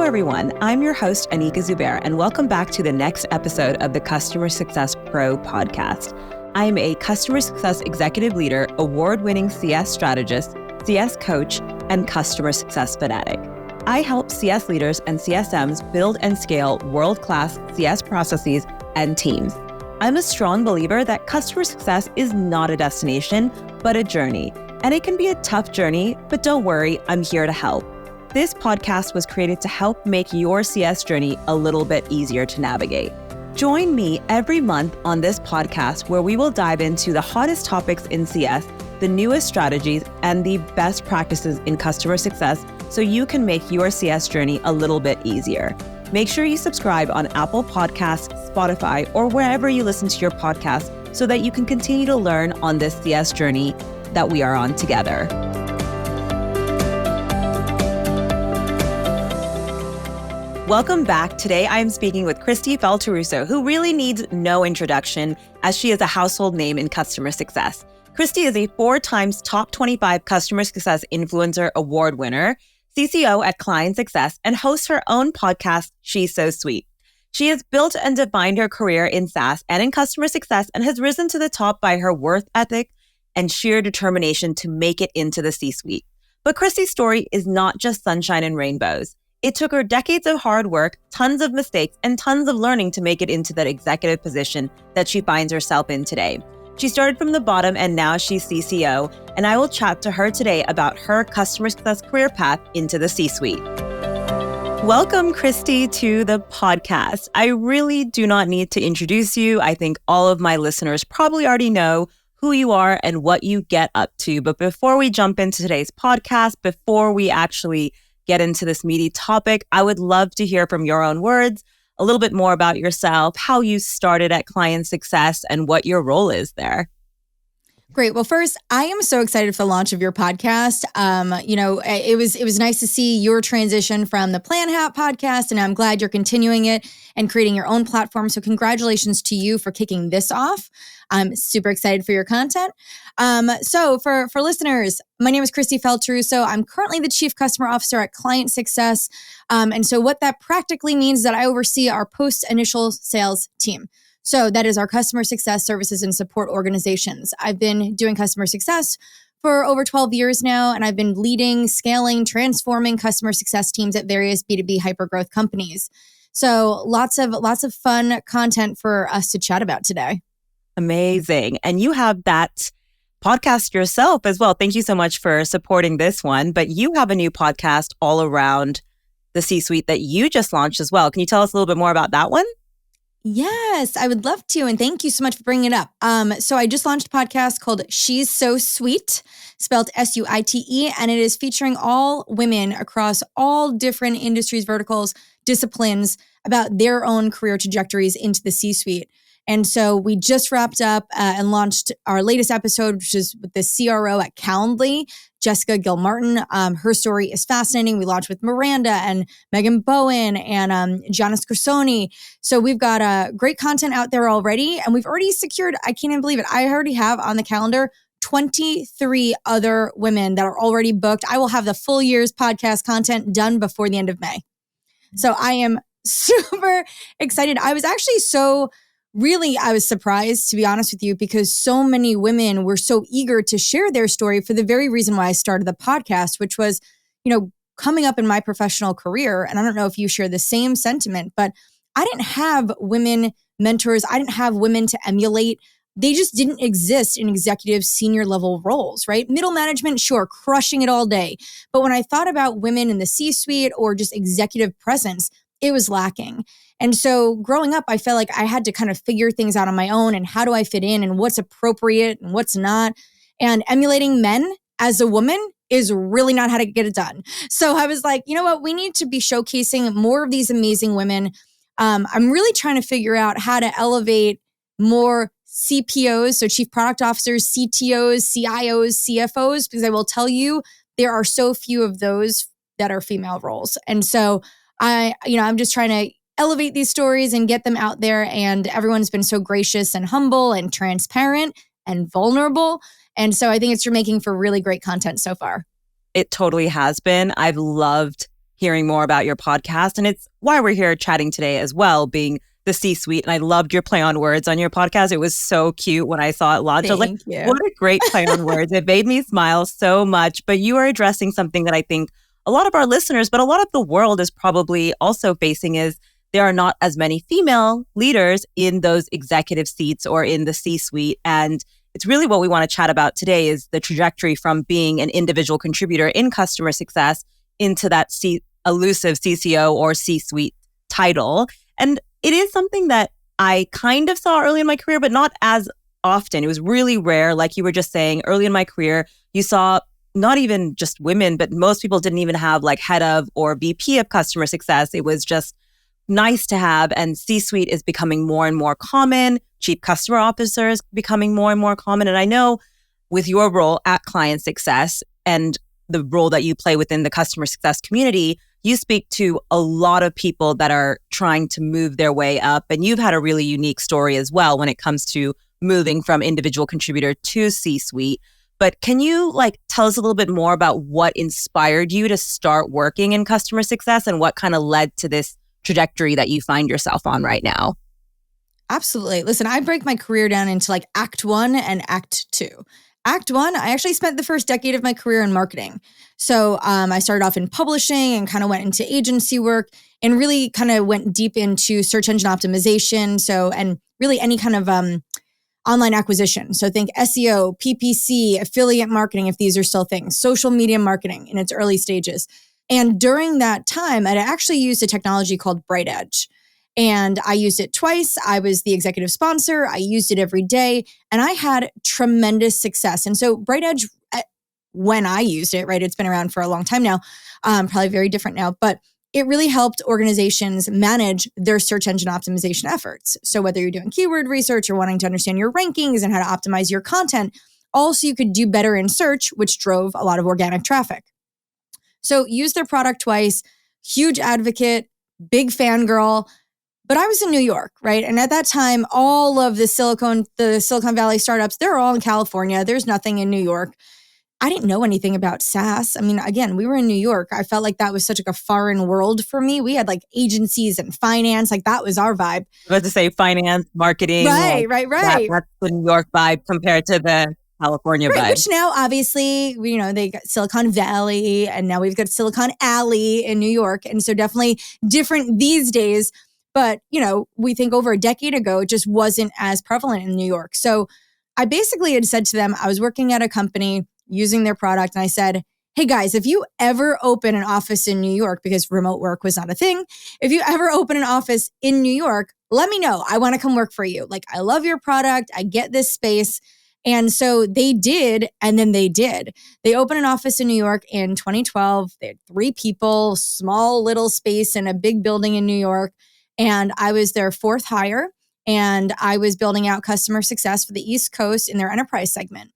everyone. I'm your host, Anika Zubair, and welcome back to the next episode of the Customer Success Pro podcast. I am a customer success executive leader, award-winning CS strategist, CS coach, and customer success fanatic. I help CS leaders and CSMs build and scale world-class CS processes and teams. I'm a strong believer that customer success is not a destination, but a journey. And it can be a tough journey, but don't worry, I'm here to help. This podcast was created to help make your CS journey a little bit easier to navigate. Join me every month on this podcast where we will dive into the hottest topics in CS, the newest strategies, and the best practices in customer success so you can make your CS journey a little bit easier. Make sure you subscribe on Apple Podcasts, Spotify, or wherever you listen to your podcast so that you can continue to learn on this CS journey that we are on together. Welcome back. Today, I am speaking with Kristi Faltorusso, who really needs no introduction as she is a household name in customer success. Kristi is a 4 times top 25 customer success influencer award winner, CCO at Client Success, and hosts her own podcast, She's So Sweet. She has built and defined her career in SaaS and in customer success and has risen to the top by her work ethic and sheer determination to make it into the C-suite. But Kristi's story is not just sunshine and rainbows. It took her decades of hard work, tons of mistakes, and tons of learning to make it into that executive position that she finds herself in today. She started from the bottom and now she's CCO, and I will chat to her today about her customer success career path into the C-suite. Welcome, Kristi, to the podcast. I really do not need to introduce you. I think all of my listeners probably already know who you are and what you get up to. But before we jump into today's podcast, before we actually get into this meaty topic, I would love to hear from your own words a little bit more about yourself, how you started at Client Success, and what your role is there. Great. Well, first, I am so excited for the launch of your podcast. It was nice to see your transition from the Plan Hat podcast, and I'm glad you're continuing it and creating your own platform. So congratulations to you for kicking this off. I'm super excited for your content. So for listeners, my name is Kristi Faltorusso. I'm currently the Chief Customer Officer at Client Success. And so what that practically means is that I oversee our post-initial sales team. So that is our customer success services and support organizations. I've been doing customer success for over 12 years now, and I've been leading, scaling, transforming customer success teams at various B2B hypergrowth companies. So lots of fun content for us to chat about today. Amazing. And you have that podcast yourself as well. Thank you so much for supporting this one. But you have a new podcast all around the C-suite that you just launched as well. Can you tell us a little bit more about that one? Yes, I would love to. And thank you so much for bringing it up. So I just launched a podcast called She's So Sweet, spelled S-U-I-T-E, and it is featuring all women across all different industries, verticals, disciplines about their own career trajectories into the C-suite. And so we just wrapped up and launched our latest episode, which is with the CRO at Calendly, Jessica Gilmartin. Her story is fascinating. We launched with Miranda and Megan Bowen and Giannis Crisoni. So we've got great content out there already. And we've already secured, I can't even believe it, I already have on the calendar 23 other women that are already booked. I will have the full year's podcast content done before the end of May. So I am super excited. I was actually I was surprised, to be honest with you, because so many women were so eager to share their story for the very reason why I started the podcast, which was, coming up in my professional career. And I don't know if you share the same sentiment, but I didn't have women mentors. I didn't have women to emulate. They just didn't exist in executive senior level roles, right? Middle management, sure, crushing it all day. But when I thought about women in the C-suite or just executive presence, it was lacking. And so growing up, I felt like I had to kind of figure things out on my own and how do I fit in and what's appropriate and what's not. And emulating men as a woman is really not how to get it done. So I was like, you know what? We need to be showcasing more of these amazing women. I'm really trying to figure out how to elevate more CPOs, so chief product officers, CTOs, CIOs, CFOs, because I will tell you, there are so few of those that are female roles. And so I'm just trying to elevate these stories and get them out there. And everyone's been so gracious and humble and transparent and vulnerable. And so I think you're making for really great content so far. It totally has been. I've loved hearing more about your podcast. And it's why we're here chatting today as well, being the C-suite. And I loved your play on words on your podcast. It was so cute when I saw it launch. I was like, what a great play on words. It made me smile so much. But you are addressing something that I think a lot of our listeners, but a lot of the world is probably also facing, is there are not as many female leaders in those executive seats or in the C-suite. And it's really what we want to chat about today, is the trajectory from being an individual contributor in customer success into that elusive CCO or C-suite title. And it is something that I kind of saw early in my career, but not as often. It was really rare. Like you were just saying, early in my career, you saw not even just women, but most people didn't even have like head of or VP of customer success. It was just nice to have. And C-suite is becoming more and more common. Chief customer officers becoming more and more common. And I know with your role at Client Success and the role that you play within the customer success community, you speak to a lot of people that are trying to move their way up. And you've had a really unique story as well when it comes to moving from individual contributor to C-suite. But can you tell us a little bit more about what inspired you to start working in customer success and what kind of led to this trajectory that you find yourself on right now? Absolutely. Listen, I break my career down into Act 1 and Act 2. Act 1, I actually spent the first decade of my career in marketing. So I started off in publishing and kind of went into agency work and really kind of went deep into search engine optimization. So, and really any kind of online acquisition. So think SEO, PPC, affiliate marketing, if these are still things, social media marketing in its early stages. And during that time, I actually used a technology called Bright Edge. And I used it twice. I was the executive sponsor. I used it every day. And I had tremendous success. And so Bright Edge, when I used it, right, it's been around for a long time now, probably very different now, but it really helped organizations manage their search engine optimization efforts. So whether you're doing keyword research or wanting to understand your rankings and how to optimize your content, also you could do better in search, which drove a lot of organic traffic. So used their product twice, huge advocate, big fangirl. But I was in New York, right? And at that time, all of the Silicon Valley startups, they're all in California. There's nothing in New York. I didn't know anything about SaaS. I mean, again, we were in New York. I felt like that was such a foreign world for me. We had agencies and finance, that was our vibe. I was about to say finance, marketing. Right. That's the New York vibe compared to the California vibe. Which now, obviously, they got Silicon Valley, and now we've got Silicon Alley in New York. And so definitely different these days. But, we think over a decade ago, it just wasn't as prevalent in New York. So I basically had said to them, I was working at a company using their product. And I said, hey guys, if you ever open an office in New York, because remote work was not a thing, if you ever open an office in New York, let me know. I want to come work for you. I love your product. I get this space. And so they did, and then they did. They opened an office in New York in 2012. They had 3 people, small little space in a big building in New York. And I was their 4th hire, and I was building out customer success for the East Coast in their enterprise segment.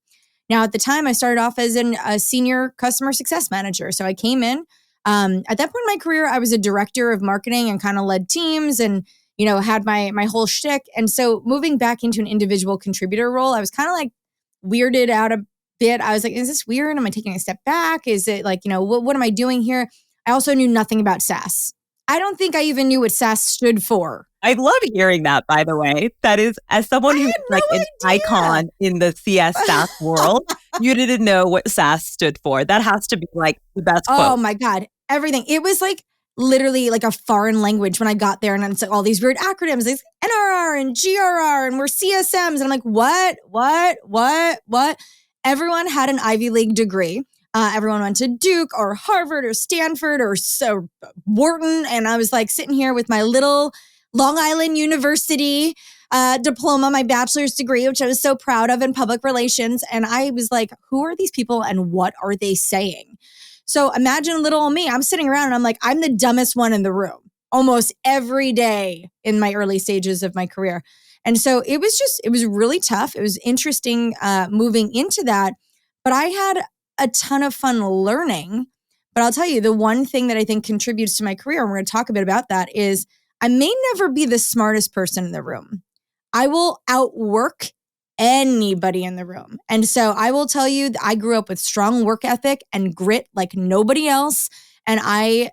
Now, at the time, I started off as a senior customer success manager. So I came in. At that point in my career, I was a director of marketing and kind of led teams and, had my whole shtick. And so moving back into an individual contributor role, I was kind of weirded out a bit. I was like, is this weird? Am I taking a step back? Is it what am I doing here? I also knew nothing about SaaS. I don't think I even knew what SaaS stood for. I love hearing that, by the way. That is, as someone who's an icon in the CS SaaS world, you didn't know what SaaS stood for. That has to be the best quote. Oh my God. Everything. It was literally a foreign language when I got there, and it's all these weird acronyms, like NRR and GRR, and we're CSMs. And I'm like, what? Everyone had an Ivy League degree. Everyone went to Duke or Harvard or Stanford or Wharton. And I was sitting here with my little Long Island University diploma, my bachelor's degree, which I was so proud of in public relations. And I was like, who are these people and what are they saying? So imagine little old me. I'm sitting around and I'm like, I'm the dumbest one in the room almost every day in my early stages of my career. And so it was really tough. It was interesting moving into that. But I had a ton of fun learning. But I'll tell you, the one thing that I think contributes to my career, and we're going to talk a bit about that, is I may never be the smartest person in the room. I will outwork anybody in the room. And so I will tell you that I grew up with strong work ethic and grit like nobody else. And I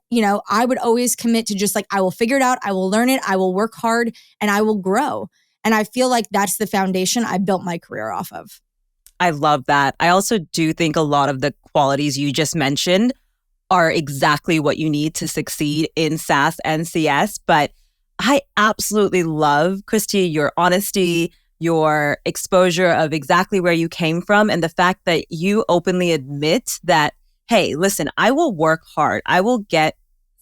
would always commit to just like, I will figure it out. I will learn it. I will work hard and I will grow. And I feel like that's the foundation I built my career off of. I love that. I also do think a lot of the qualities you just mentioned are exactly what you need to succeed in SaaS and CS. But I absolutely love, Kristi, your honesty, your exposure of exactly where you came from, and the fact that you openly admit that, hey, listen, I will work hard. I will get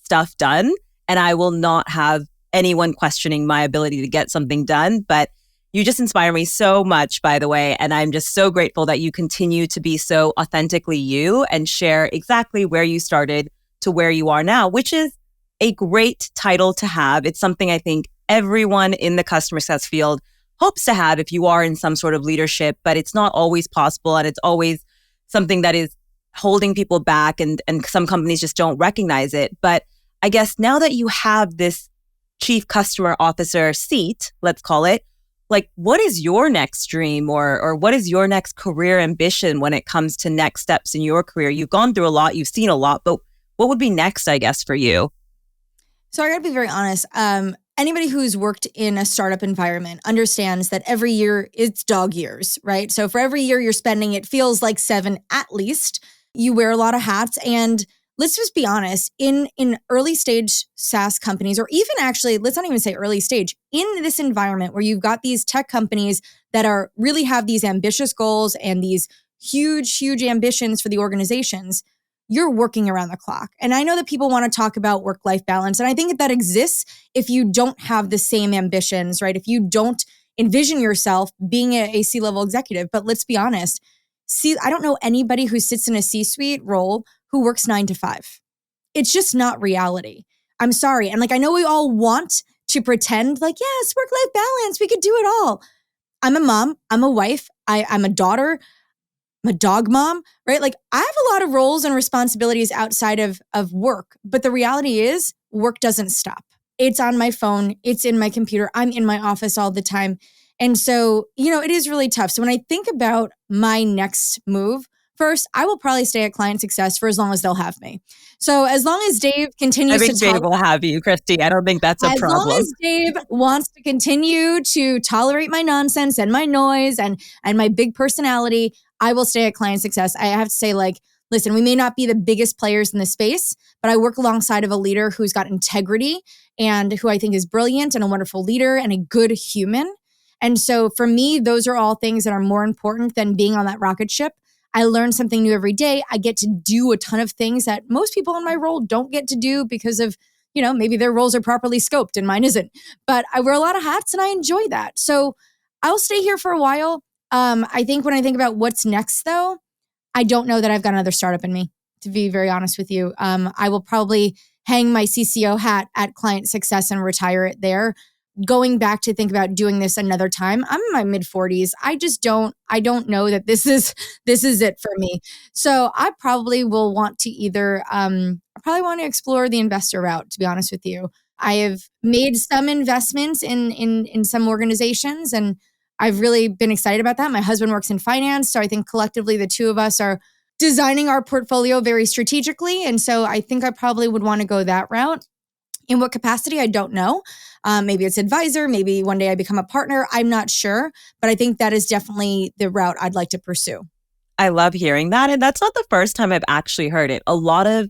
stuff done, and I will not have anyone questioning my ability to get something done. But you just inspire me so much, by the way. And I'm just so grateful that you continue to be so authentically you and share exactly where you started to where you are now, which is a great title to have. It's something I think everyone in the customer success field hopes to have if you are in some sort of leadership, but it's not always possible. And it's always something that is holding people back, and some companies just don't recognize it. But I guess now that you have this chief customer officer seat, let's call it, like, what is your next dream or what is your next career ambition when it comes to next steps in your career? You've gone through a lot, you've seen a lot, but what would be next, I guess, for you? So I gotta be very honest. Anybody who's worked in a startup environment understands that every year it's dog years, right? So for every year you're spending, it feels like 7 at least. You wear a lot of hats, and let's just be honest, in early stage SaaS companies, or even actually, let's not even say early stage, in this environment where you've got these tech companies that are really have these ambitious goals and these huge, huge ambitions for the organizations, you're working around the clock. And I know that people want to talk about work-life balance, and I think that exists if you don't have the same ambitions, right? If you don't envision yourself being a C-level executive. But let's be honest, I don't know anybody who sits in a C-suite role who works 9 to 5. It's just not reality. I'm sorry. And like, I know we all want to pretend like, yes, work-life balance, we could do it all. I'm a mom, I'm a wife, I'm a daughter, I'm a dog mom, right? Like, I have a lot of roles and responsibilities outside of work, but the reality is work doesn't stop. It's on my phone, it's in my computer, I'm in my office all the time. And so, it is really tough. So when I think about my next move, first, I will probably stay at Client Success for as long as they'll have me. So as long as Dave continues I think Dave will have you, Kristi. I don't think that's a problem. As long as Dave wants to continue to tolerate my nonsense and my noise and my big personality, I will stay at Client Success. I have to say, like, listen, we may not be the biggest players in the space, but I work alongside of a leader who's got integrity and who I think is brilliant and a wonderful leader and a good human. And so for me, those are all things that are more important than being on that rocket ship. I learn something new every day. I get to do a ton of things that most people in my role don't get to do because of, maybe their roles are properly scoped and mine isn't. But I wear a lot of hats and I enjoy that. So I'll stay here for a while. I think when I think about what's next, though, I don't know that I've got another startup in me, to be very honest with you. I will probably hang my CCO hat at Client Success and retire it there. Going back to think about doing this another time, I'm in my mid-40s. I don't know that this is it for me. So I probably will want to either, I probably want to explore the investor route, to be honest with you. I have made some investments in some organizations, and I've really been excited about that. My husband works in finance, so I think collectively the two of us are designing our portfolio very strategically. And so I think I probably would want to go that route. In what capacity, I don't know. Maybe it's advisor, maybe one day I become a partner. I'm not sure, but I think that is definitely the route I'd like to pursue. I love hearing that. And that's not the first time I've actually heard it. A lot of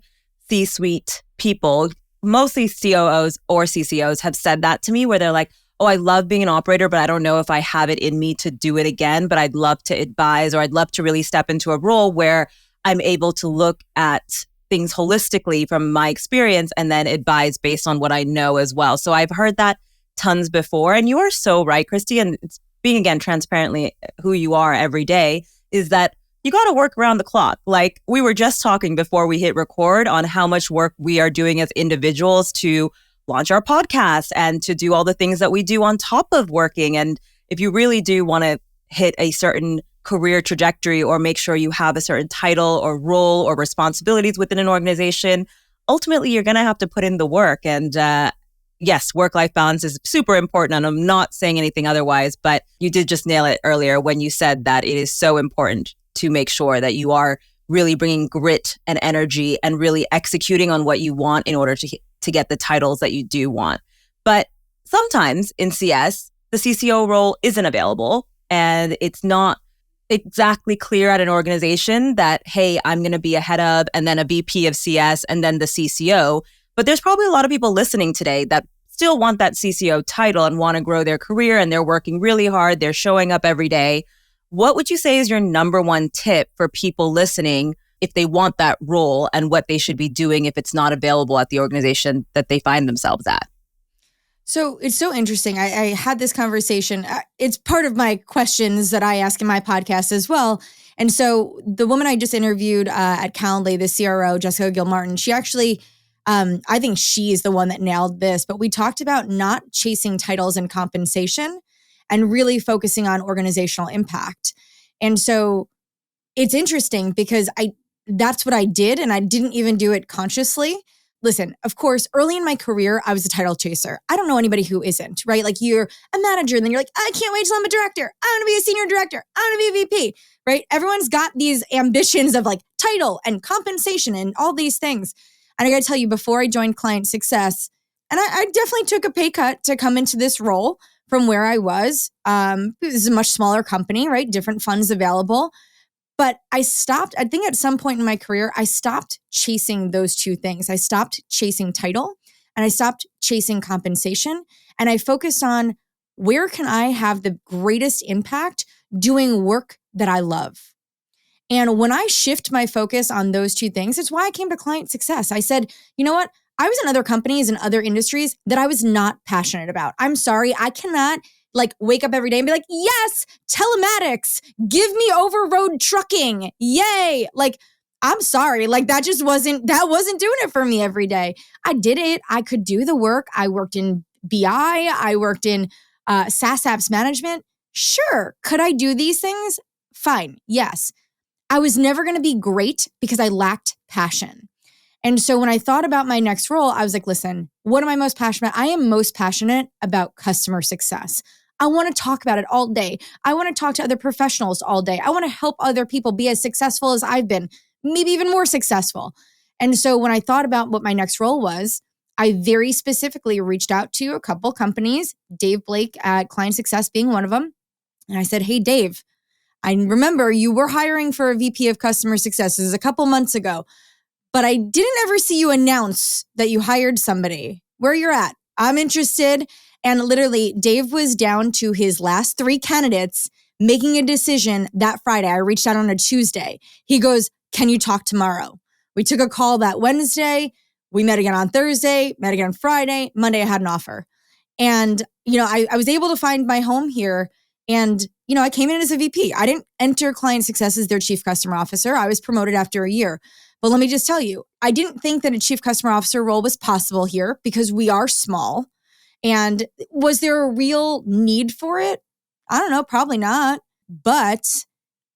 C-suite people, mostly COOs or CCOs, have said that to me, where they're like, oh, I love being an operator, but I don't know if I have it in me to do it again, but I'd love to advise, or I'd love to really step into a role where I'm able to look at things holistically from my experience and then advise based on what I know as well. So I've heard that tons before. And you are so right, Kristi. And it's being, again, transparently who you are every day, is that you got to work around the clock. Like, we were just talking before we hit record on how much work we are doing as individuals to launch our podcast and to do all the things that we do on top of working. And if you really do want to hit a certain career trajectory or make sure you have a certain title or role or responsibilities within an organization, ultimately you're going to have to put in the work. And yes, work-life balance is super important, and I'm not saying anything otherwise, but you did just nail it earlier when you said that it is so important to make sure that you are really bringing grit and energy and really executing on what you want in order to get the titles that you do want. But sometimes in CS, the CCO role isn't available and it's not exactly clear at an organization that, hey, I'm going to be a head of and then a VP of CS and then the CCO. But there's probably a lot of people listening today that still want that CCO title and want to grow their career, and they're working really hard. They're showing up every day. What would you say is your number one tip for people listening if they want that role and what they should be doing if it's not available at the organization that they find themselves at? So it's so interesting. I had this conversation. It's part of my questions that I ask in my podcast as well. And so the woman I just interviewed at Calendly, the CRO, Jessica Gilmartin, she actually, I think she is the one that nailed this, but we talked about not chasing titles and compensation and really focusing on organizational impact. And so it's interesting because that's what I did, and I didn't even do it consciously. Listen, of course, early in my career, I was a title chaser. I don't know anybody who isn't, right? Like you're a manager and then you're like, I can't wait till I'm a director. I want to be a senior director. I want to be a VP, right? Everyone's got these ambitions of like title and compensation and all these things. And I got to tell you, before I joined client success, and I definitely took a pay cut to come into this role from where I was. This is a much smaller company, right? Different funds available. But I stopped, I think at some point in my career, I stopped chasing those two things. I stopped chasing title and I stopped chasing compensation. And I focused on where can I have the greatest impact doing work that I love. And when I shift my focus on those two things, it's why I came to client success. I said, you know what? I was in other companies and other industries that I was not passionate about. I'm sorry, I cannot like wake up every day and be like, yes, telematics, give me over road trucking. Yay. Like, I'm sorry. Like that wasn't doing it for me every day. I did it. I could do the work. I worked in BI. I worked in SaaS apps management. Sure. Could I do these things? Fine. Yes. I was never going to be great because I lacked passion. And so when I thought about my next role, I was like, listen, what am I most passionate about? I am most passionate about customer success. I want to talk about it all day. I want to talk to other professionals all day. I want to help other people be as successful as I've been, maybe even more successful. And so when I thought about what my next role was, I very specifically reached out to a couple companies, Dave Blake at Client Success being one of them. And I said, hey, Dave, I remember you were hiring for a VP of customer success. This is a couple months ago, but I didn't ever see you announce that you hired somebody. Where you're at? I'm interested. And literally, Dave was down to his last 3 candidates making a decision that Friday. I reached out on a Tuesday. He goes, can you talk tomorrow? We took a call that Wednesday. We met again on Thursday, met again on Friday. Monday, I had an offer. And, I was able to find my home here. And, I came in as a VP. I didn't enter Client Success as their chief customer officer. I was promoted after a year. But let me just tell you, I didn't think that a chief customer officer role was possible here because we are small. And was there a real need for it? I don't know, probably not. But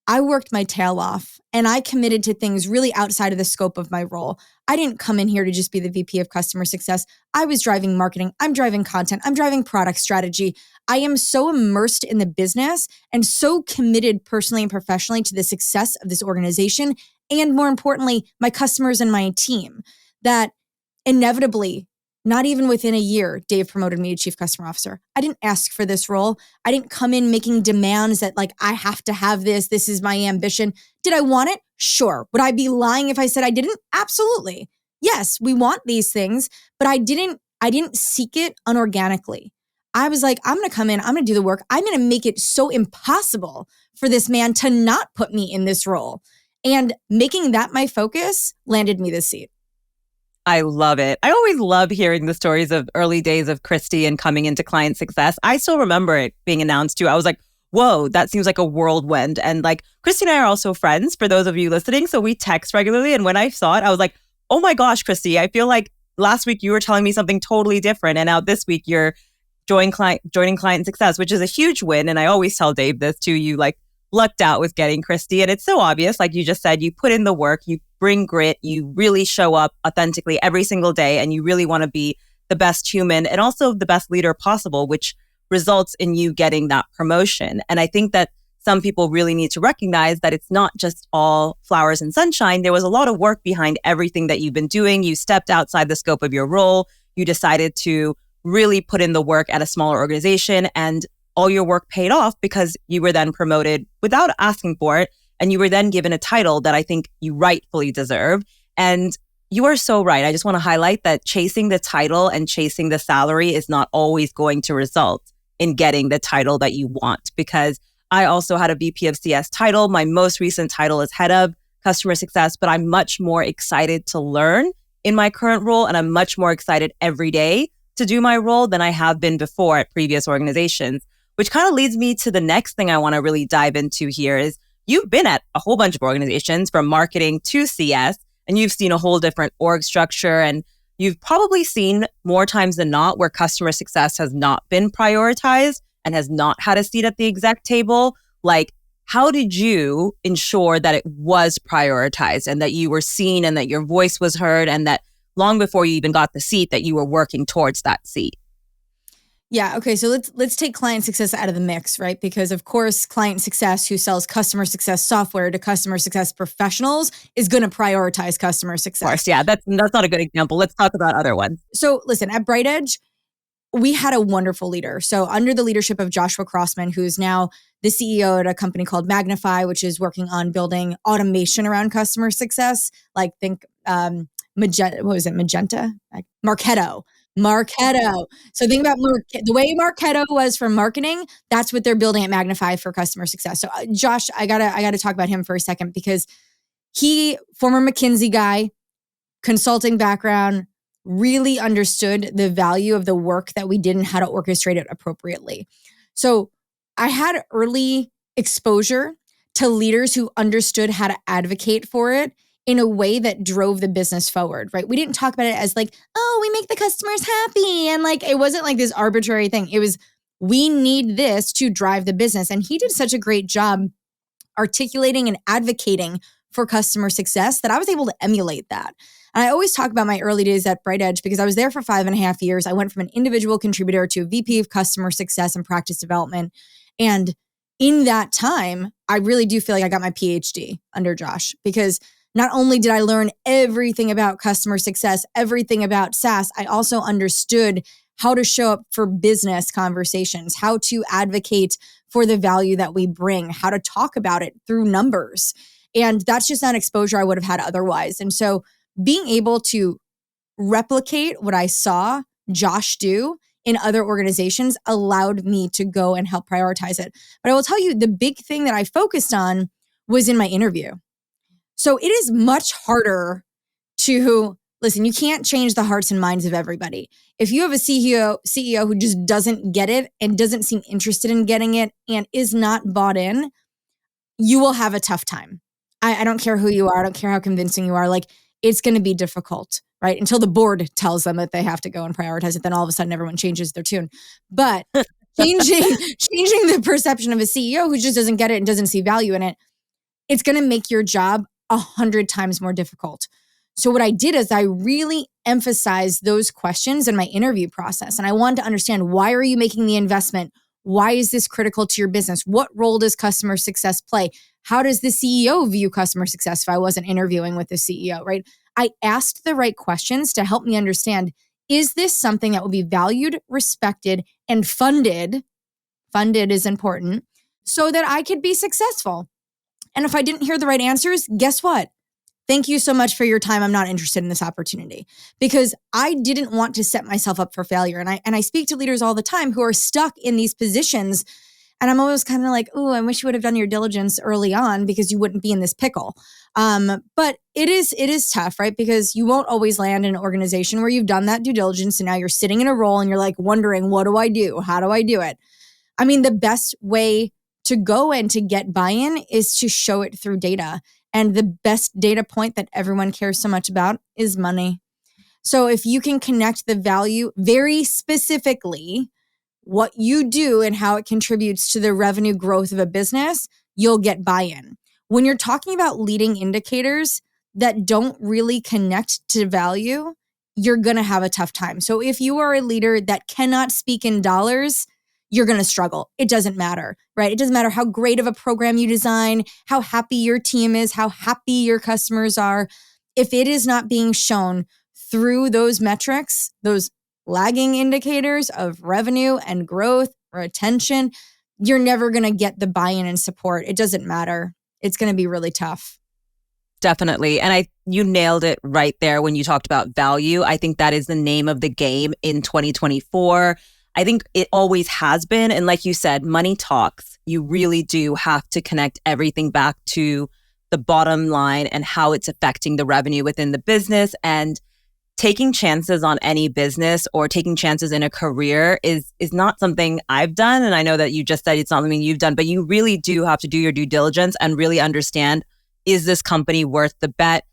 I worked my tail off and I committed to things really outside of the scope of my role. I didn't come in here to just be the VP of customer success. I was driving marketing. I'm driving content. I'm driving product strategy. I am so immersed in the business and so committed personally and professionally to the success of this organization. And more importantly, my customers and my team that inevitably, not even within a year, Dave promoted me to chief customer officer. I didn't ask for this role. I didn't come in making demands that like, I have to have this. This is my ambition. Did I want it? Sure. Would I be lying if I said I didn't? Absolutely. Yes, we want these things, but I didn't seek it unorganically. I was like, I'm going to come in. I'm going to do the work. I'm going to make it so impossible for this man to not put me in this role. And making that my focus landed me this seat. I love it. I always love hearing the stories of early days of Kristi and coming into client success. I still remember it being announced too. I was like, whoa, that seems like a whirlwind. And like Kristi and I are also friends for those of you listening. So we text regularly. And when I saw it, I was like, oh my gosh, Kristi, I feel like last week you were telling me something totally different. And now this week you're joining client success, which is a huge win. And I always tell Dave this too. You like lucked out with getting Kristi. And it's so obvious. Like you just said, you put in the work, you bring grit, you really show up authentically every single day, and you really want to be the best human and also the best leader possible, which results in you getting that promotion. And I think that some people really need to recognize that it's not just all flowers and sunshine. There was a lot of work behind everything that you've been doing. You stepped outside the scope of your role. You decided to really put in the work at a smaller organization, and all your work paid off because you were then promoted without asking for it. And you were then given a title that I think you rightfully deserve. And you are so right. I just want to highlight that chasing the title and chasing the salary is not always going to result in getting the title that you want, because I also had a VP of CS title. My most recent title is head of customer success, but I'm much more excited to learn in my current role. And I'm much more excited every day to do my role than I have been before at previous organizations, which kind of leads me to the next thing I want to really dive into here is you've been at a whole bunch of organizations from marketing to CS, and you've seen a whole different org structure, and you've probably seen more times than not where customer success has not been prioritized and has not had a seat at the exec table. Like, how did you ensure that it was prioritized and that you were seen and that your voice was heard and that long before you even got the seat that you were working towards that seat? Yeah. Okay. So let's take client success out of the mix, right? Because of course, client success who sells customer success software to customer success professionals is going to prioritize customer success. Of course. Yeah. That's not a good example. Let's talk about other ones. So listen, at Bright Edge, we had a wonderful leader. So under the leadership of Joshua Crossman, who's now the CEO at a company called Magnify, which is working on building automation around customer success. Like think Magenta, what was it? Magenta? Marketo. So think about the way Marketo was for marketing. That's what they're building at Magnify for customer success. So Josh, I gotta talk about him for a second because he, former McKinsey guy, consulting background, really understood the value of the work that we did and how to orchestrate it appropriately. So I had early exposure to leaders who understood how to advocate for it in a way that drove the business forward, right? We didn't talk about it as like, oh, we make the customers happy. And like, it wasn't like this arbitrary thing. It was, we need this to drive the business. And he did such a great job articulating and advocating for customer success that I was able to emulate that. And I always talk about my early days at Bright Edge because I was there for 5.5 years. I went from an individual contributor to a VP of customer success and practice development. And in that time, I really do feel like I got my PhD under Josh because not only did I learn everything about customer success, everything about SaaS, I also understood how to show up for business conversations, how to advocate for the value that we bring, how to talk about it through numbers. And that's just not exposure I would have had otherwise. And so being able to replicate what I saw Josh do in other organizations allowed me to go and help prioritize it. But I will tell you, the big thing that I focused on was in my interview. So it is much harder to, listen, you can't change the hearts and minds of everybody. If you have a CEO who just doesn't get it and doesn't seem interested in getting it and is not bought in, you will have a tough time. I don't care who you are. I don't care how convincing you are. Like, it's going to be difficult, right? Until the board tells them that they have to go and prioritize it. Then all of a sudden everyone changes their tune. But changing the perception of a CEO who just doesn't get it and doesn't see value in it, it's going to make your job 100 times more difficult. So what I did is I really emphasized those questions in my interview process. And I wanted to understand, why are you making the investment? Why is this critical to your business? What role does customer success play? How does the CEO view customer success if I wasn't interviewing with the CEO, right? I asked the right questions to help me understand, is this something that will be valued, respected, and funded? Funded is important so that I could be successful. And if I didn't hear the right answers, guess what? Thank you so much for your time. I'm not interested in this opportunity because I didn't want to set myself up for failure. And I speak to leaders all the time who are stuck in these positions. And I'm always kind of like, oh, I wish you would have done your diligence early on because you wouldn't be in this pickle. But it is tough, right? Because you won't always land in an organization where you've done that due diligence and now you're sitting in a role and you're like wondering, what do I do? How do I do it? I mean, the best way to go and to get buy-in is to show it through data. And the best data point that everyone cares so much about is money. So if you can connect the value very specifically, what you do and how it contributes to the revenue growth of a business, you'll get buy-in. When you're talking about leading indicators that don't really connect to value, you're going to have a tough time. So if you are a leader that cannot speak in dollars, you're going to struggle. It doesn't matter, right? It doesn't matter how great of a program you design, how happy your team is, how happy your customers are. If it is not being shown through those metrics, those lagging indicators of revenue and growth or attention, you're never going to get the buy-in and support. It doesn't matter. It's going to be really tough. Definitely. And you nailed it right there when you talked about value. I think that is the name of the game in 2024. I think it always has been. And like you said, money talks. You really do have to connect everything back to the bottom line and how it's affecting the revenue within the business. And taking chances on any business or taking chances in a career is not something I've done. And I know that you just said it's not something you've done, but you really do have to do your due diligence and really understand, is this company worth the bet?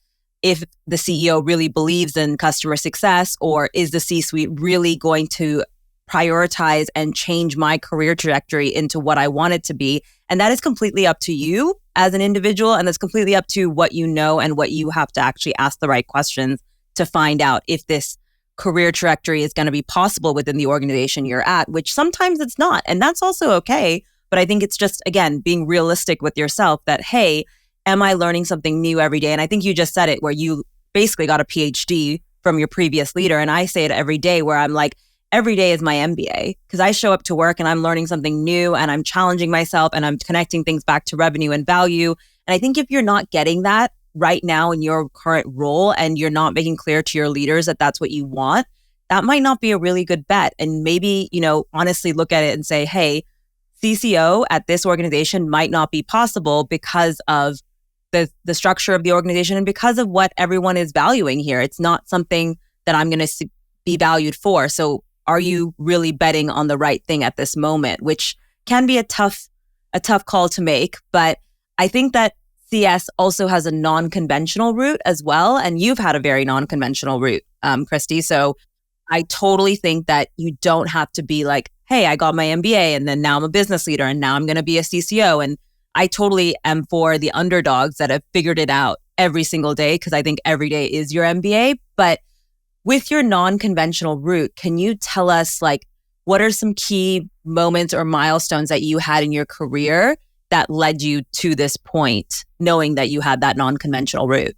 If the CEO really believes in customer success, or is the C-suite really going to prioritize and change my career trajectory into what I want it to be? And that is completely up to you as an individual. And that's completely up to what you know and what you have to actually ask the right questions to find out if this career trajectory is going to be possible within the organization you're at, which sometimes it's not. And that's also okay. But I think it's just, again, being realistic with yourself that, hey, am I learning something new every day? And I think you just said it, where you basically got a PhD from your previous leader. And I say it every day, where I'm like, every day is my MBA, because I show up to work and I'm learning something new and I'm challenging myself and I'm connecting things back to revenue and value. And I think if you're not getting that right now in your current role and you're not making clear to your leaders that that's what you want, that might not be a really good bet. And maybe, honestly look at it and say, hey, CCO at this organization might not be possible because of the structure of the organization and because of what everyone is valuing here. It's not something that I'm going to be valued for. So are you really betting on the right thing at this moment, which can be a tough call to make. But I think that CS also has a non-conventional route as well. And you've had a very non-conventional route, Kristi. So I totally think that you don't have to be like, hey, I got my MBA and then now I'm a business leader and now I'm going to be a CCO. And I totally am for the underdogs that have figured it out every single day, because I think every day is your MBA. But with your non-conventional route, can you tell us, like, what are some key moments or milestones that you had in your career that led you to this point, knowing that you had that non-conventional route?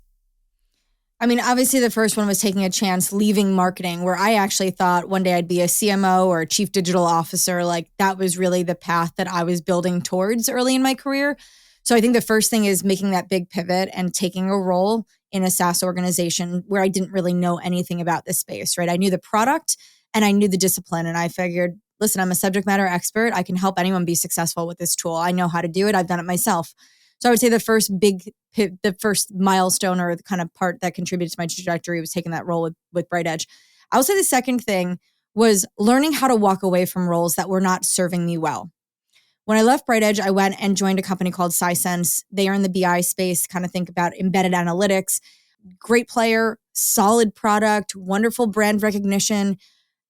I mean, obviously the first one was taking a chance, leaving marketing, where I actually thought one day I'd be a CMO or a chief digital officer. Like, that was really the path that I was building towards early in my career. So I think the first thing is making that big pivot and taking a role in a SaaS organization where I didn't really know anything about this space, right? I knew the product and I knew the discipline, and I figured, listen, I'm a subject matter expert. I can help anyone be successful with this tool. I know how to do it. I've done it myself. So I would say the first milestone or the kind of part that contributed to my trajectory was taking that role with Bright Edge. I would say the second thing was learning how to walk away from roles that were not serving me well. When I left Bright Edge, I went and joined a company called SciSense. They are in the BI space, kind of think about embedded analytics. Great player, solid product, wonderful brand recognition.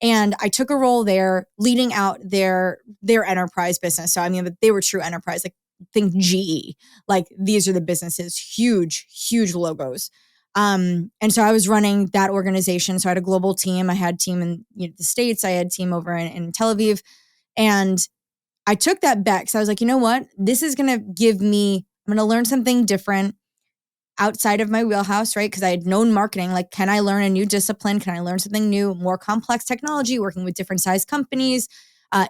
And I took a role there leading out their enterprise business. So I mean, they were true enterprise, like think GE. Like, these are the businesses, huge, huge logos. And so I was running that organization. So I had a global team. I had a team in the States. I had a team over in Tel Aviv. And I took that bet because I was like, you know what? This is going to give me, I'm going to learn something different outside of my wheelhouse, right? Because I had known marketing. Like, can I learn a new discipline? Can I learn something new, more complex technology, working with different size companies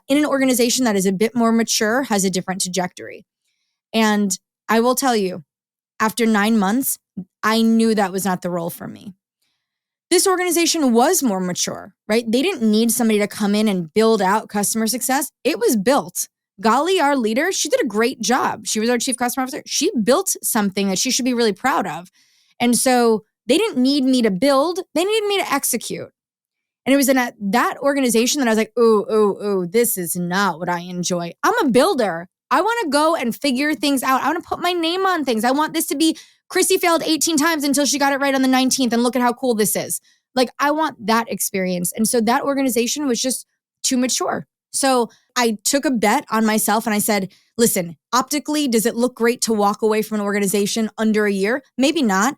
in an organization that is a bit more mature, has a different trajectory? And I will tell you, after 9 months, I knew that was not the role for me. This organization was more mature, right? They didn't need somebody to come in and build out customer success. It was built. Gali, our leader, she did a great job. She was our chief customer officer. She built something that she should be really proud of. And so they didn't need me to build. They needed me to execute. And it was in that organization that I was like, oh, this is not what I enjoy. I'm a builder. I want to go and figure things out. I want to put my name on things. I want this to be Kristi failed 18 times until she got it right on the 19th. And look at how cool this is. Like, I want that experience. And so that organization was just too mature. So I took a bet on myself and I said, listen, optically, does it look great to walk away from an organization under a year? Maybe not.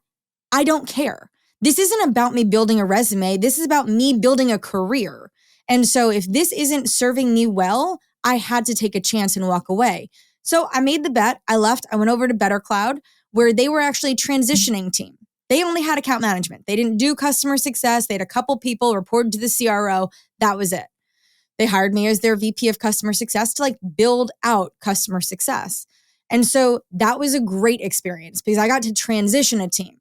I don't care. This isn't about me building a resume. This is about me building a career. And so if this isn't serving me well, I had to take a chance and walk away. So I made the bet. I left. I went over to Better Cloud, where they were actually a transitioning team. They only had account management. They didn't do customer success. They had a couple people reported to the CRO. That was it. They hired me as their VP of customer success to build out customer success. And so that was a great experience because I got to transition a team.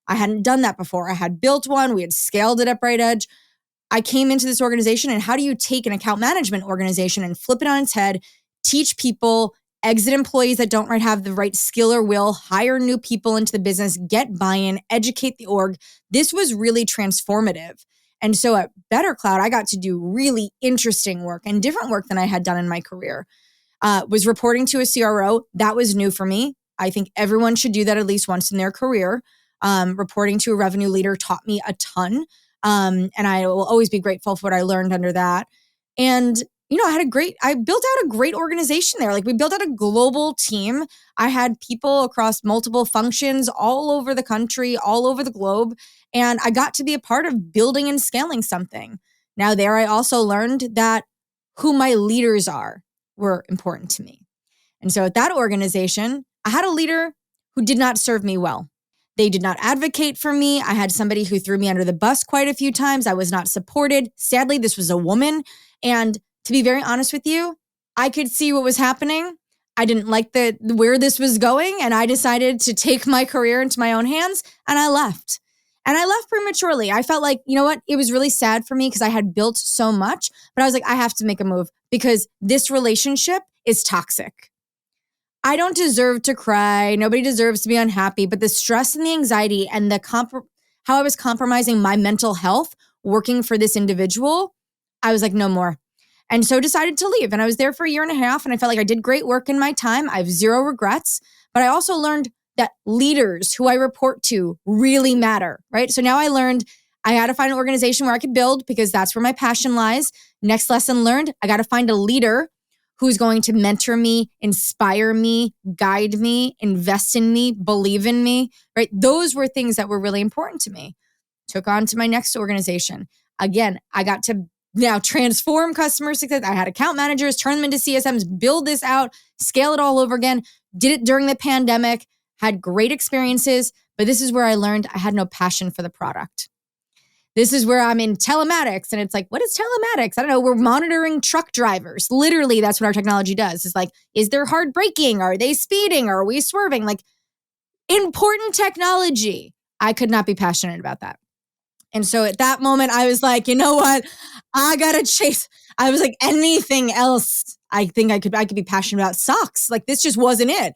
I hadn't done that before. I had built one. We had scaled it up right edge. I came into this organization, and how do you take an account management organization and flip it on its head, teach people, exit employees that don't have the right skill or will, hire new people into the business, get buy-in, educate the org. This was really transformative. And so at Better Cloud, I got to do really interesting work and different work than I had done in my career. Was reporting to a CRO. That was new for me. I think everyone should do that at least once in their career. Reporting to a revenue leader taught me a ton. And I will always be grateful for what I learned under that. And, I built out a great organization there. We built out a global team. I had people across multiple functions all over the country, all over the globe. And I got to be a part of building and scaling something. Now there, I also learned that who my leaders were important to me. And so at that organization, I had a leader who did not serve me well. They did not advocate for me. I had somebody who threw me under the bus quite a few times. I was not supported. Sadly, this was a woman. And to be very honest with you, I could see what was happening. I didn't like where this was going. And I decided to take my career into my own hands. And I left. And I left prematurely. I felt like, you know what? It was really sad for me because I had built so much. But I was like, I have to make a move because this relationship is toxic. I don't deserve to cry. Nobody deserves to be unhappy. But the stress and the anxiety and how I was compromising my mental health working for this individual, I was like, no more. And so decided to leave. And I was there for a year and a half. And I felt like I did great work in my time. I have zero regrets. But I also learned that leaders who I report to really matter, right? So now I learned I got to find an organization where I could build because that's where my passion lies. Next lesson learned, I got to find a leader who's going to mentor me, inspire me, guide me, invest in me, believe in me, right? Those were things that were really important to me. Took on to my next organization. Again, I got to now transform customer success. I had account managers, turn them into CSMs, build this out, scale it all over again. Did it during the pandemic, had great experiences, but this is where I learned I had no passion for the product. This is where I'm in telematics. And it's like, what is telematics? I don't know. We're monitoring truck drivers. Literally, that's what our technology does. It's like, is there hard braking? Are they speeding? Are we swerving? Important technology. I could not be passionate about that. And so at that moment, I was like, you know what? I got to chase. I was like, anything else I think I could be passionate about sucks. This just wasn't it.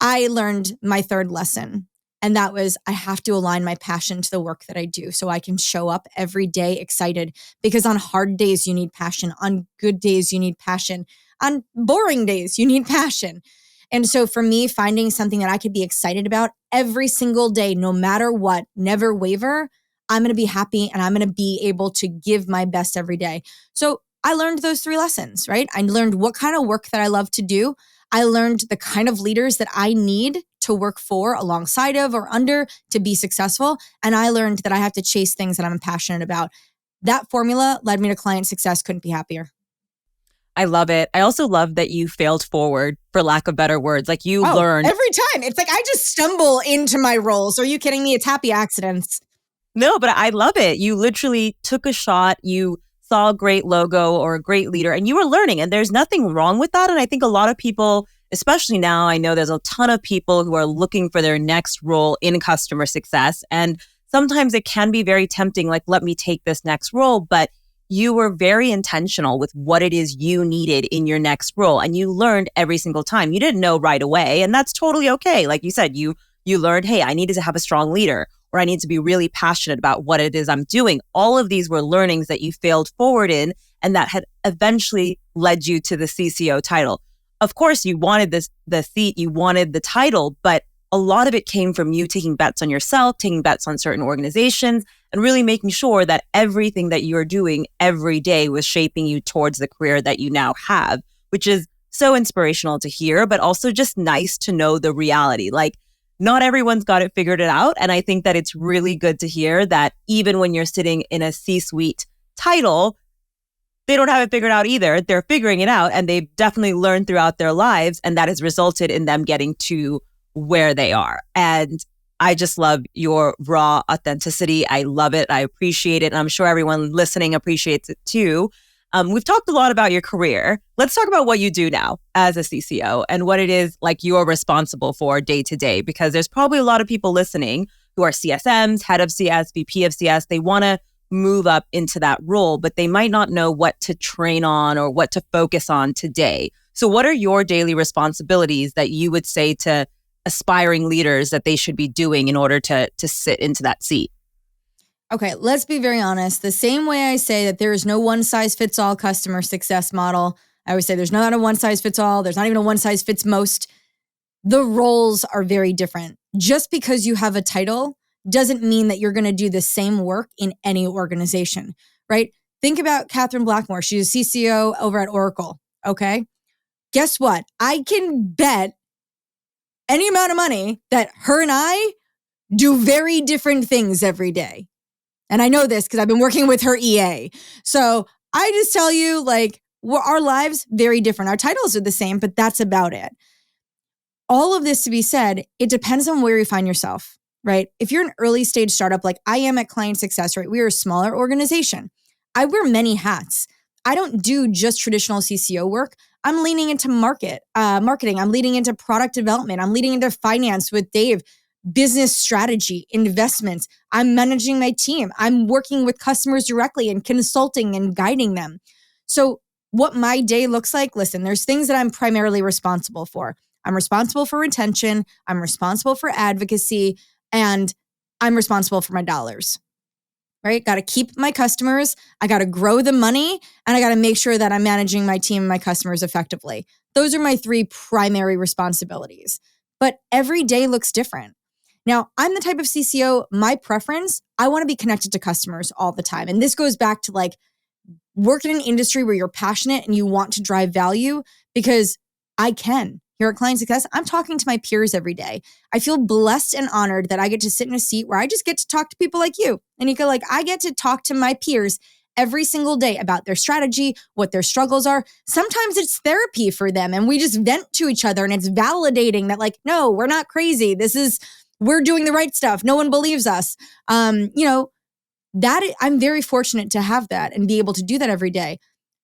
I learned my third lesson. And that was, I have to align my passion to the work that I do so I can show up every day excited. Because on hard days, you need passion. On good days, you need passion. On boring days, you need passion. And so for me, finding something that I could be excited about every single day, no matter what, never waver, I'm going to be happy and I'm going to be able to give my best every day. So I learned those 3 lessons, right? I learned what kind of work that I love to do. I learned the kind of leaders that I need to work for, alongside of, or under to be successful. And I learned that I have to chase things that I'm passionate about. That formula led me to client success. Couldn't be happier. I love it. I also love that you failed forward, for lack of better words. You learned. Every time. It's like I just stumble into my roles. Are you kidding me? It's happy accidents. No, but I love it. You literally took a shot. You saw a great logo or a great leader and you were learning, and there's nothing wrong with that. And I think a lot of people, especially now, I know there's a ton of people who are looking for their next role in customer success. And sometimes it can be very tempting, let me take this next role. But you were very intentional with what it is you needed in your next role. And you learned every single time. You didn't know right away. And that's totally okay. Like you said, you learned, hey, I needed to have a strong leader, or I need to be really passionate about what it is I'm doing. All of these were learnings that you failed forward in and that had eventually led you to the CCO title. Of course, you wanted the seat, you wanted the title, but a lot of it came from you taking bets on yourself, taking bets on certain organizations, and really making sure that everything that you're doing every day was shaping you towards the career that you now have, which is so inspirational to hear, but also just nice to know the reality. Not everyone's got it figured out. And I think that it's really good to hear that even when you're sitting in a C-suite title, they don't have it figured out either. They're figuring it out, and they've definitely learned throughout their lives, and that has resulted in them getting to where they are. And I just love your raw authenticity. I love it. I appreciate it. And I'm sure everyone listening appreciates it too. We've talked a lot about your career. Let's talk about what you do now as a CCO and what it is like you're responsible for day to day, because there's probably a lot of people listening who are CSMs, head of CS, VP of CS. They want to move up into that role, but they might not know what to train on or what to focus on today. So what are your daily responsibilities that you would say to aspiring leaders that they should be doing in order to sit into that seat? Okay, let's be very honest. The same way I say that there is no one size fits all customer success model, I always say there's not a one size fits all. There's not even a one size fits most. The roles are very different. Just because you have a title doesn't mean that you're going to do the same work in any organization, right? Think about Catherine Blackmore. She's a CCO over at Oracle, okay? Guess what? I can bet any amount of money that her and I do very different things every day. And I know this because I've been working with her EA. So I just tell you, like, our lives very different. Our titles are the same, but that's about it. All of this to be said, it depends on where you find yourself, right? If you're an early stage startup like I am at Client Success, right? We are a smaller organization. I wear many hats. I don't do just traditional CCO work. I'm leaning into marketing. I'm leaning into product development. I'm leaning into finance with Dave, business strategy, investments. I'm managing my team. I'm working with customers directly and consulting and guiding them. So what my day looks like, listen, there's things that I'm primarily responsible for. I'm responsible for retention. I'm responsible for advocacy, and I'm responsible for my dollars, right? Got to keep my customers. I got to grow the money, and I got to make sure that I'm managing my team and my customers effectively. Those are my three primary responsibilities. But every day looks different. Now, I'm the type of CCO, my preference, I want to be connected to customers all the time. And this goes back to like work in an industry where you're passionate and you want to drive value, because I can. Here at Client Success, I'm talking to my peers every day. I feel blessed and honored that I get to sit in a seat where I just get to talk to people like you. Anika, like I get to talk to my peers every single day about their strategy, what their struggles are. Sometimes it's therapy for them and we just vent to each other and it's validating that like, no, we're not crazy. We're doing the right stuff. No one believes us. I'm very fortunate to have that and be able to do that every day.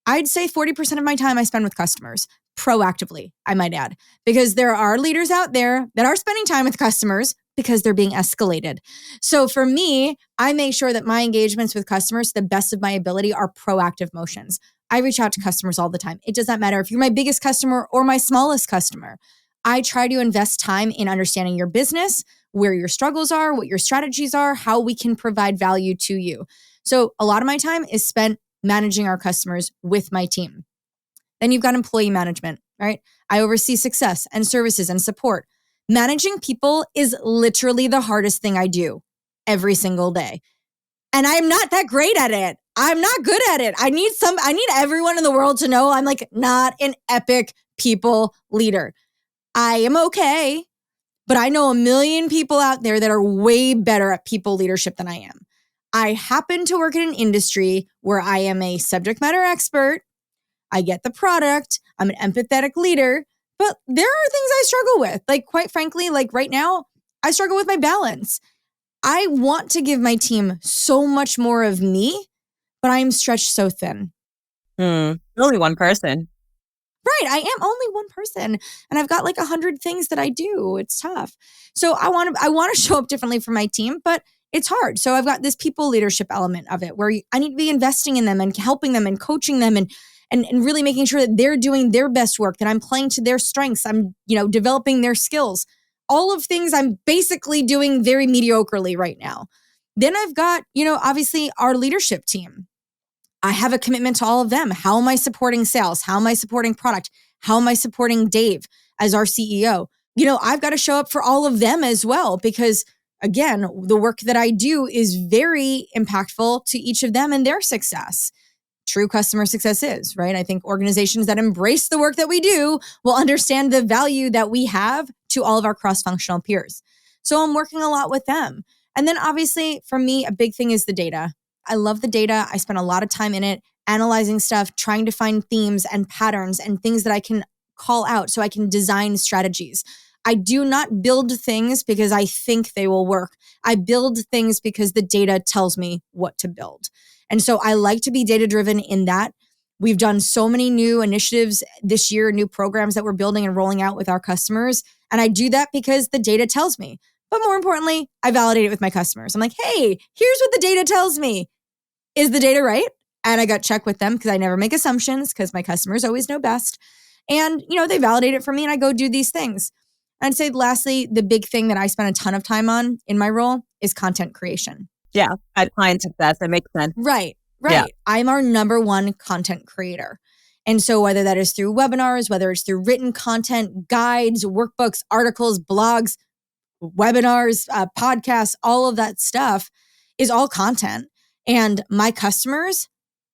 I'd say 40% of my time I spend with customers, proactively, I might add, because there are leaders out there that are spending time with customers because they're being escalated. So for me, I make sure that my engagements with customers, to the best of my ability, are proactive motions. I reach out to customers all the time. It does not matter if you're my biggest customer or my smallest customer. I try to invest time in understanding your business, where your struggles are, what your strategies are, how we can provide value to you. So a lot of my time is spent managing our customers with my team. Then you've got employee management, right? I oversee success and services and support. Managing people is literally the hardest thing I do every single day. And I'm not that great at it. I'm not good at it. I need everyone in the world to know I'm like not an epic people leader. I am okay, but I know a million people out there that are way better at people leadership than I am. I happen to work in an industry where I am a subject matter expert. I get the product. I'm an empathetic leader, but there are things I struggle with. Like, quite frankly, like right now, I struggle with my balance. I want to give my team so much more of me, but I am stretched so thin. Only one person. Right. I am only one person and I've got like 100 things that I do. It's tough. So I want to show up differently for my team, but it's hard. So I've got this people leadership element of it where I need to be investing in them and helping them and coaching them and really making sure that they're doing their best work, that I'm playing to their strengths. I'm, developing their skills. All of things I'm basically doing very mediocrely right now. Then I've got, obviously our leadership team. I have a commitment to all of them. How am I supporting sales? How am I supporting product? How am I supporting Dave as our CEO? I've got to show up for all of them as well, because again, the work that I do is very impactful to each of them and their success. True customer success is, right? I think organizations that embrace the work that we do will understand the value that we have to all of our cross-functional peers. So I'm working a lot with them. And then obviously for me, a big thing is the data. I love the data. I spend a lot of time in it analyzing stuff, trying to find themes and patterns and things that I can call out so I can design strategies. I do not build things because I think they will work. I build things because the data tells me what to build. And so I like to be data-driven in that. We've done so many new initiatives this year, new programs that we're building and rolling out with our customers. And I do that because the data tells me. But more importantly, I validate it with my customers. I'm like, hey, here's what the data tells me. Is the data right? And I got checked with them because I never make assumptions because my customers always know best. And, they validate it for me and I go do these things. And I'd say lastly, the big thing that I spend a ton of time on in my role is content creation. Yeah, at client success, that makes sense. Right. Yeah. I'm our number one content creator. And so whether that is through webinars, whether it's through written content, guides, workbooks, articles, blogs, webinars, podcasts, all of that stuff is all content. And my customers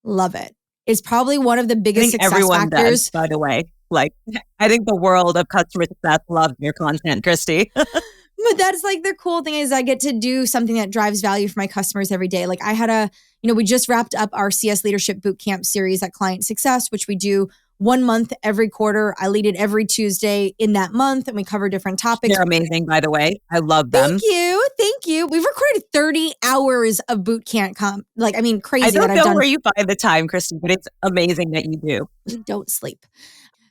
love it. It's probably one of the biggest success everyone factors. Does, by the way. Like, I think the world of customer success loves your content, Kristi. But that's like the cool thing is I get to do something that drives value for my customers every day. Like I had we just wrapped up our CS Leadership Bootcamp series at Client Success, which we do 1 month every quarter. I lead it every Tuesday in that month and we cover different topics. They're amazing, by the way. I love them. Thank you. We've recorded 30 hours of boot camp crazy. I don't know where you find the time, Kristi, but it's amazing that you do. We don't sleep.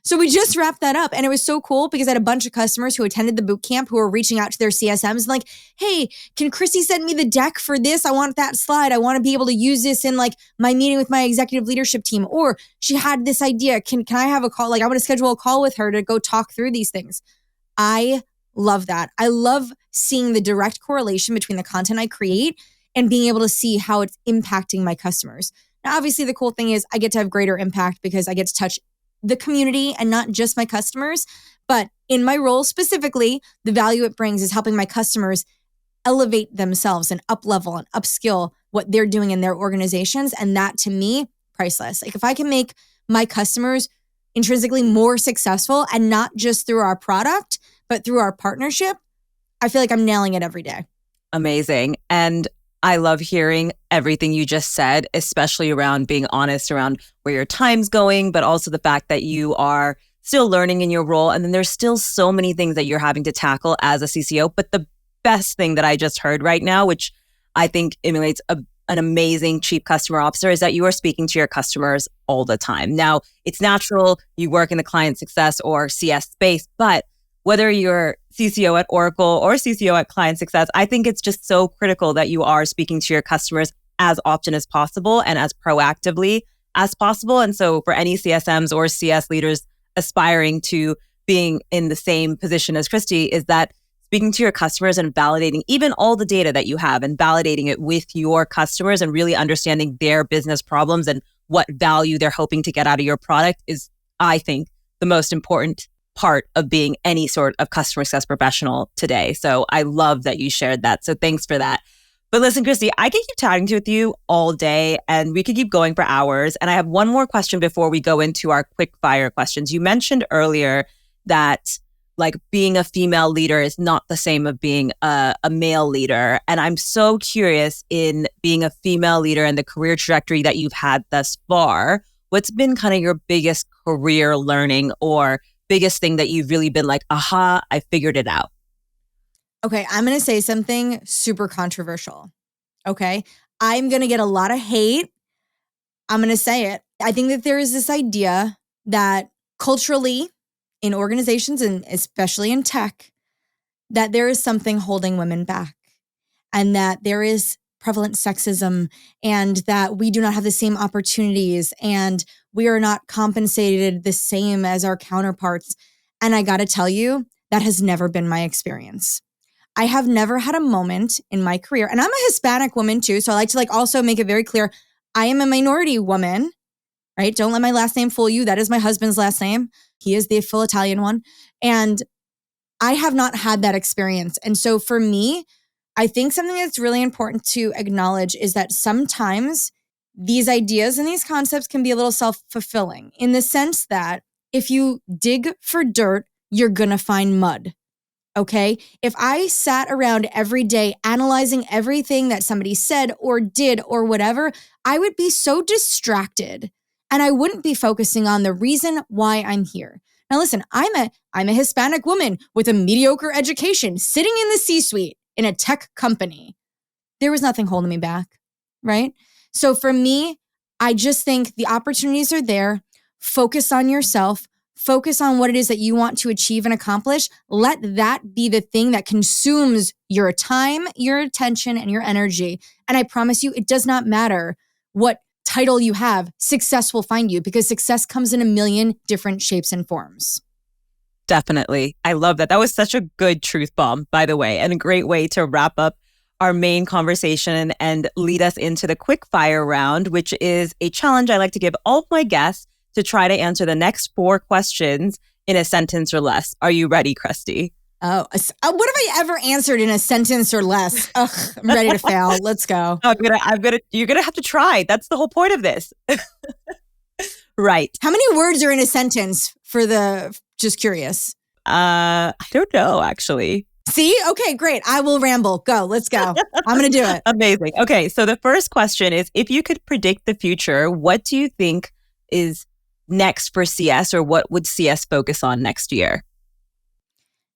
So we just wrapped that up and it was so cool because I had a bunch of customers who attended the boot camp who were reaching out to their CSMs and like, hey, can Kristi send me the deck for this? I want that slide. I want to be able to use this in like my meeting with my executive leadership team. Or she had this idea. Can I have a call? Like I want to schedule a call with her to go talk through these things. I love that. I love seeing the direct correlation between the content I create and being able to see how it's impacting my customers. Now, obviously the cool thing is I get to have greater impact because I get to touch the community and not just my customers. But in my role specifically, the value it brings is helping my customers elevate themselves and up-level and upskill what they're doing in their organizations. And that to me, priceless. Like if I can make my customers intrinsically more successful and not just through our product, but through our partnership, I feel like I'm nailing it every day. Amazing. And I love hearing everything you just said, especially around being honest around where your time's going, but also the fact that you are still learning in your role. And then there's still so many things that you're having to tackle as a CCO. But the best thing that I just heard right now, which I think emulates an amazing chief customer officer, is that you are speaking to your customers all the time. Now, it's natural you work in the client success or CS space, but whether you're CCO at Oracle or CCO at Client Success, I think it's just so critical that you are speaking to your customers as often as possible and as proactively as possible. And so for any CSMs or CS leaders aspiring to being in the same position as Kristi, is that speaking to your customers and validating even all the data that you have and validating it with your customers and really understanding their business problems and what value they're hoping to get out of your product is, I think, the most important part of being any sort of customer success professional today. So I love that you shared that. So thanks for that. But listen, Kristi, I could keep chatting with you all day and we could keep going for hours. And I have one more question before we go into our quick fire questions. You mentioned earlier that like being a female leader is not the same of being a male leader. And I'm so curious in being a female leader and the career trajectory that you've had thus far, what's been kind of your biggest career learning or biggest thing that you've really been like, aha, I figured it out? Okay, I'm going to say something super controversial. Okay, I'm going to get a lot of hate. I'm going to say it. I think that there is this idea that culturally in organizations and especially in tech, that there is something holding women back and that there is prevalent sexism and that we do not have the same opportunities and we are not compensated the same as our counterparts. And I got to tell you, that has never been my experience. I have never had a moment in my career, and I'm a Hispanic woman too, so I like to also make it very clear, I am a minority woman, right? Don't let my last name fool you. That is my husband's last name. He is the full Italian one. And I have not had that experience. And so for me, I think something that's really important to acknowledge is that sometimes these ideas and these concepts can be a little self-fulfilling in the sense that if you dig for dirt, you're going to find mud. Okay. If I sat around every day analyzing everything that somebody said or did or whatever, I would be so distracted and I wouldn't be focusing on the reason why I'm here. Now, listen, I'm a Hispanic woman with a mediocre education sitting in the C-suite in a tech company. There was nothing holding me back, right? So for me, I just think the opportunities are there. Focus on yourself. Focus on what it is that you want to achieve and accomplish. Let that be the thing that consumes your time, your attention, and your energy. And I promise you, it does not matter what title you have. Success will find you because success comes in a million different shapes and forms. Definitely. I love that. That was such a good truth bomb, by the way, and a great way to wrap up our main conversation and lead us into the Quickfire Round, which is a challenge I like to give all of my guests to try to answer the next 4 questions in a sentence or less. Are you ready, Kristi? Oh, what have I ever answered in a sentence or less? Ugh, I'm ready to fail. Let's go. You're gonna have to try. That's the whole point of this. Right. How many words are in a sentence just curious? I don't know, actually. See? Okay, great. I will ramble. Go. Let's go. I'm going to do it. Amazing. Okay. So the first question is, if you could predict the future, what do you think is next for CS, or what would CS focus on next year?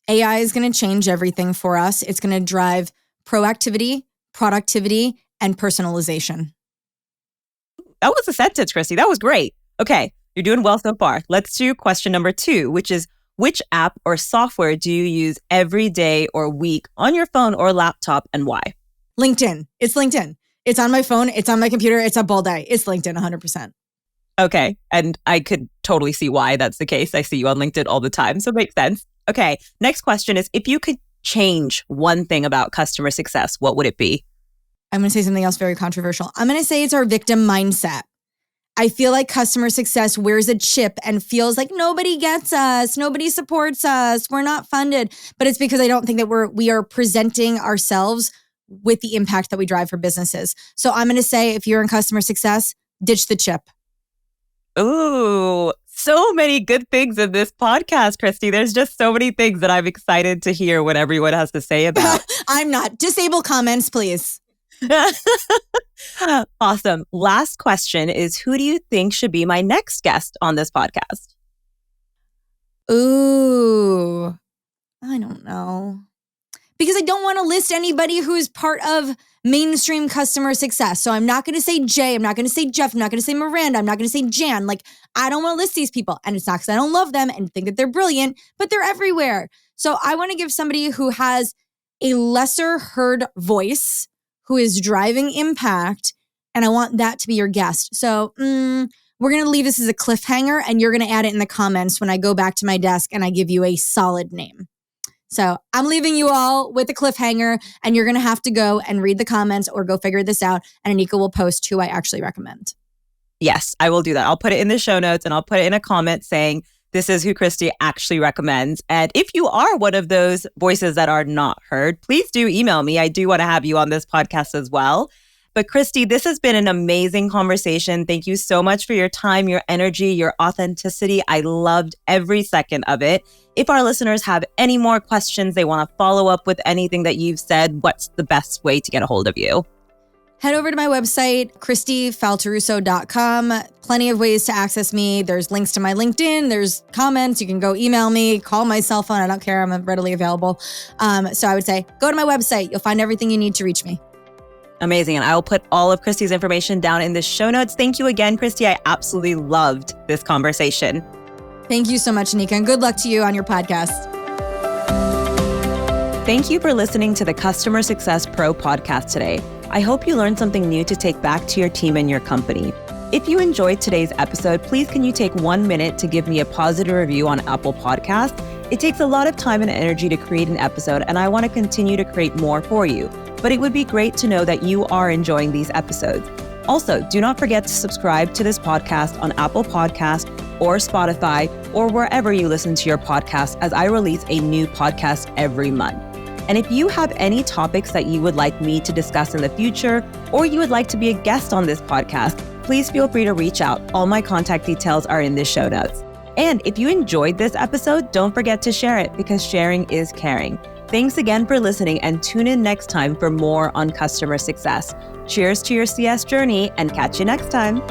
AI is going to change everything for us. It's going to drive proactivity, productivity, and personalization. That was a sentence, Kristi. That was great. Okay. You're doing well so far. Let's do question number 2, which is, which app or software do you use every day or week on your phone or laptop, and why? LinkedIn. It's LinkedIn. It's on my phone. It's on my computer. It's up all day. It's LinkedIn 100%. Okay. And I could totally see why that's the case. I see you on LinkedIn all the time, so it makes sense. Okay. Next question is, if you could change one thing about customer success, what would it be? I'm going to say something else very controversial. I'm going to say it's our victim mindset. I feel like customer success wears a chip and feels like nobody gets us, nobody supports us, we're not funded. But it's because I don't think that we are presenting ourselves with the impact that we drive for businesses. So I'm going to say, if you're in customer success, ditch the chip. Ooh, so many good things in this podcast, Kristi. There's just so many things that I'm excited to hear what everyone has to say about. I'm not. Disable comments, please. Awesome. Last question is, who do you think should be my next guest on this podcast? Ooh, I don't know. Because I don't want to list anybody who's part of mainstream customer success. So I'm not going to say Jay. I'm not going to say Jeff. I'm not going to say Miranda. I'm not going to say Jan. Like, I don't want to list these people. And it's not because I don't love them and think that they're brilliant, but they're everywhere. So I want to give somebody who has a lesser heard voice, who is driving impact, and I want that to be your guest. So we're going to leave this as a cliffhanger, and you're going to add it in the comments when I go back to my desk and I give you a solid name. So I'm leaving you all with a cliffhanger, and you're going to have to go and read the comments or go figure this out, and Anika will post who I actually recommend. Yes, I will do that. I'll put it in the show notes, and I'll put it in a comment saying, this is who Kristi actually recommends. And if you are one of those voices that are not heard, please do email me. I do want to have you on this podcast as well. But Kristi, this has been an amazing conversation. Thank you so much for your time, your energy, your authenticity. I loved every second of it. If our listeners have any more questions, they want to follow up with anything that you've said, what's the best way to get a hold of you? Head over to my website, KristiFaltorusso.com. Plenty of ways to access me. There's links to my LinkedIn. There's comments. You can go email me, call my cell phone. I don't care. I'm readily available. So I would say, go to my website. You'll find everything you need to reach me. Amazing. And I will put all of Kristi's information down in the show notes. Thank you again, Kristi. I absolutely loved this conversation. Thank you so much, Anika. And good luck to you on your podcast. Thank you for listening to the Customer Success Pro podcast today. I hope you learned something new to take back to your team and your company. If you enjoyed today's episode, please can you take 1 minute to give me a positive review on Apple Podcasts? It takes a lot of time and energy to create an episode, and I want to continue to create more for you. But it would be great to know that you are enjoying these episodes. Also, do not forget to subscribe to this podcast on Apple Podcasts or Spotify or wherever you listen to your podcast, as I release a new podcast every month. And if you have any topics that you would like me to discuss in the future, or you would like to be a guest on this podcast, please feel free to reach out. All my contact details are in the show notes. And if you enjoyed this episode, don't forget to share it because sharing is caring. Thanks again for listening and tune in next time for more on customer success. Cheers to your CS journey and catch you next time.